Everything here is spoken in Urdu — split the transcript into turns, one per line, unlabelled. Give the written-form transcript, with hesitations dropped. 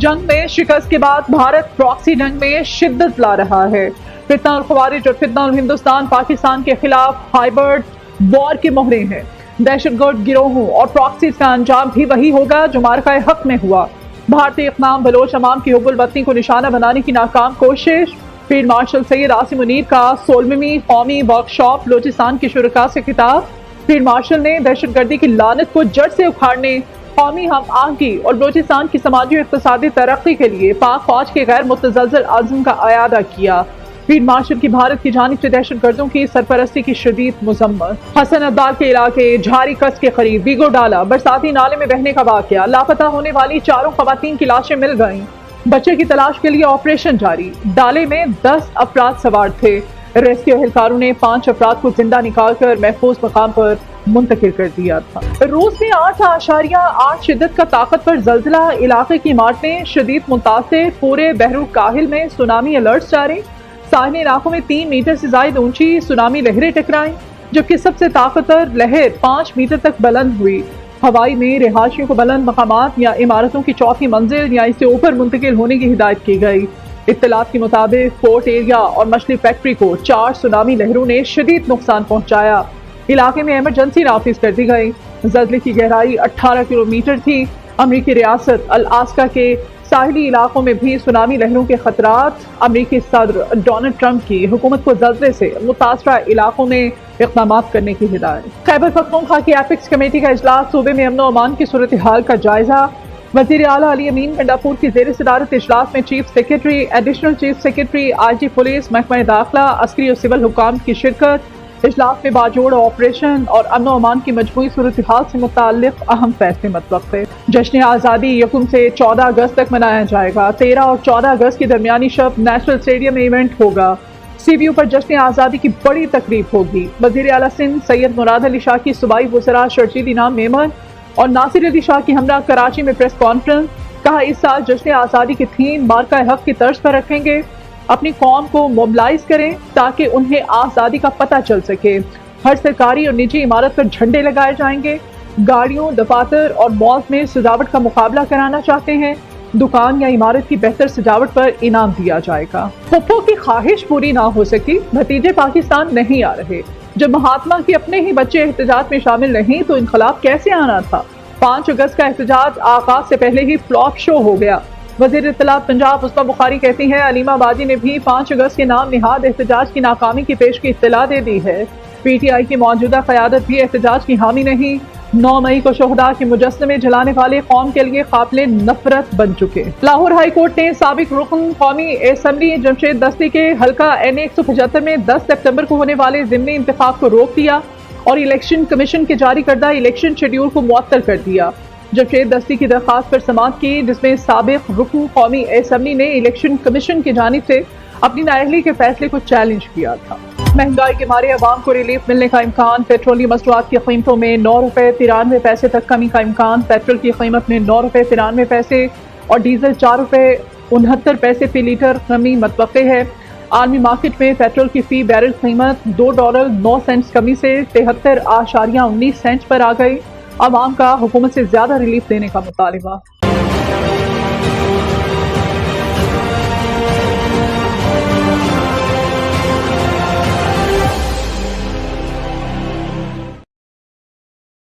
جنگ میں شکست کے بعد بھارت پراکسی جنگ میں شدت لا رہا ہے۔ فتنہ الخوارج اور فتنہ الہندوستان پاکستان کے خلاف ہائبرڈ وار کے مہرے ہیں۔ دہشت گرد گروہوں اور پراکسیز کا انجام بھی وہی ہوگا جو معرکہ حق میں ہوا۔ بھارتی اقدام بلوچ عوام کی حب الوطنی کو نشانہ بنانے کی ناکام کوشش۔ فیلڈ مارشل سید عاصم منیر کا 16ویں قومی ورکشاپ بلوچستان کے شرکاء سے خطاب۔ فیلڈ مارشل نے دہشت گردی کی لعنت کو جڑ سے اکھاڑنے، قومی ہم آہنگی اور بلوچستان کی سماجی و اقتصادی ترقی کے لیے پاک فوج کے غیر متزلزل عزم کا اعادہ کیا۔ فیلڈ مارشل کی بھارت کی جانب سے دہشت گردوں کی سرپرستی کی شدید مذمت۔ حسن عبدال کے علاقے جھاری کس کے قریب ویگو ڈالا برساتی نالے میں بہنے کا واقعہ۔ لاپتہ ہونے والی 4 خواتین کی لاشیں مل گئیں۔ بچے کی تلاش کے لیے آپریشن جاری۔ ڈالے میں 10 افراد سوار تھے۔ ریسکیو اہلکاروں نے 5 افراد کو زندہ نکال کر محفوظ مقام پر منتقل کر دیا تھا۔ روس میں 8.8 شدت کا طاقتور زلزلہ، علاقے کی عمارتیں شدید متاثر، پورے بحر الکاہل میں سونامی الرٹس جاری۔ ساحلی علاقوں میں 3 میٹر سے زائد اونچی سونامی لہریں ٹکرائیں، جبکہ سب سے طاقتور لہر 5 میٹر تک بلند ہوئی۔ ہوائی میں رہائشیوں کو بلند مقامات یا عمارتوں کی چوتھی منزل یا اس سے اوپر منتقل ہونے کی ہدایت کی گئی۔ اطلاعات کے مطابق پورٹ ایریا اور مچھلی فیکٹری کو 4 سونامی لہروں نے شدید نقصان پہنچایا۔ علاقے میں ایمرجنسی نافذ کر دی گئی۔ زلزلے کی گہرائی 18 کلومیٹر تھی۔ امریکی ریاست الاسکا کے ساحلی علاقوں میں بھی سونامی لہروں کے خطرات۔ امریکی صدر ڈونلڈ ٹرمپ کی حکومت کو زلزلے سے متاثرہ علاقوں میں اقدامات کرنے کی ہدایت۔ خیبر پختونخوا کی ایپیکس کمیٹی کا اجلاس، صوبے میں امن و امان کی صورتحال کا جائزہ۔ وزیر اعلیٰ علی امین گنڈاپور کی زیر صدارت اجلاس میں chief secretary, additional chief secretary, I G police, محکمہ داخلہ، عسکری اور سول حکام کی شرکت۔ اجلاس میں باجوڑ آپریشن اور امن و امان کی مجموعی صورتحال سے متعلق اہم فیصلے متوقع۔ جشن آزادی 1 سے 14 اگست تک منایا جائے گا۔ 13 اور 14 اگست کی درمیانی شب نیشنل اسٹیڈیم میں ایونٹ ہوگا۔ سی بی یو پر جشن آزادی کی بڑی تقریب ہوگی۔ وزیر اعلیٰ سندھ سید مراد علی شاہ کی صوبائی وزراء شرجیل انعام میمن اور ناصر علی شاہ کی ہمراہ کراچی میں پریس کانفرنس۔ کہا اس سال جشن آزادی کی تھیم مارکہ حق کی طرز پر رکھیں گے۔ اپنی قوم کو موبلائز کریں تاکہ انہیں آزادی کا پتہ چل سکے۔ ہر سرکاری اور نجی عمارت پر جھنڈے لگائے جائیں گے۔ گاڑیوں، دفاتر اور مالز میں سجاوٹ کا مقابلہ کرانا چاہتے ہیں۔ دکان یا عمارت کی بہتر سجاوٹ پر انعام دیا جائے گا۔ پھپھو کی خواہش پوری نہ ہو سکی، بھتیجے پاکستان نہیں آ رہے۔ جب مہاتما کے اپنے ہی بچے احتجاج میں شامل نہیں تو انقلاب کیسے آنا تھا؟ 5 اگست کا احتجاج آغاز سے پہلے ہی فلاپ شو ہو گیا۔ وزیر اطلاعات پنجاب عثمہ بخاری کہتی ہیں علیمہ باجی نے بھی 5 اگست کے نام نہاد احتجاج کی ناکامی کی پیش کی اطلاع دے دی ہے۔ پی ٹی آئی کی موجودہ قیادت بھی احتجاج کی حامی نہیں۔ 9 مئی کو شہداء کے مجسمے جلانے والے قوم کے لیے قابل نفرت بن چکے۔ لاہور ہائی کورٹ نے سابق رکن قومی اسمبلی جمشید دستی کے حلقہ این 175 میں 10 سپتمبر کو ہونے والے ضمنی انتخاب کو روک دیا اور الیکشن کمیشن کے جاری کردہ الیکشن شیڈول کو معطل کر دیا۔ جمشید دستی کی درخواست پر سماعت کی، جس میں سابق رکن قومی اسمبلی نے الیکشن کمیشن کی جانب سے اپنی نااہلی کے فیصلے کو چیلنج کیا تھا۔ مہنگائی کے مارے عوام کو ریلیف ملنے کا امکان، پیٹرولیم مصنوعات کی قیمتوں میں 9 روپے 93 پیسے تک کمی کا امکان، پیٹرول کی قیمت میں 9 روپے 93 پیسے اور ڈیزل 4 روپے 69 پیسے فی لیٹر کمی متوقع ہے۔ عالمی مارکیٹ میں پیٹرول کی فی بیرل قیمت $2.09 کمی سے 73.19 سینٹ پر آ گئی۔ عوام کا حکومت سے زیادہ ریلیف دینے کا مطالبہ۔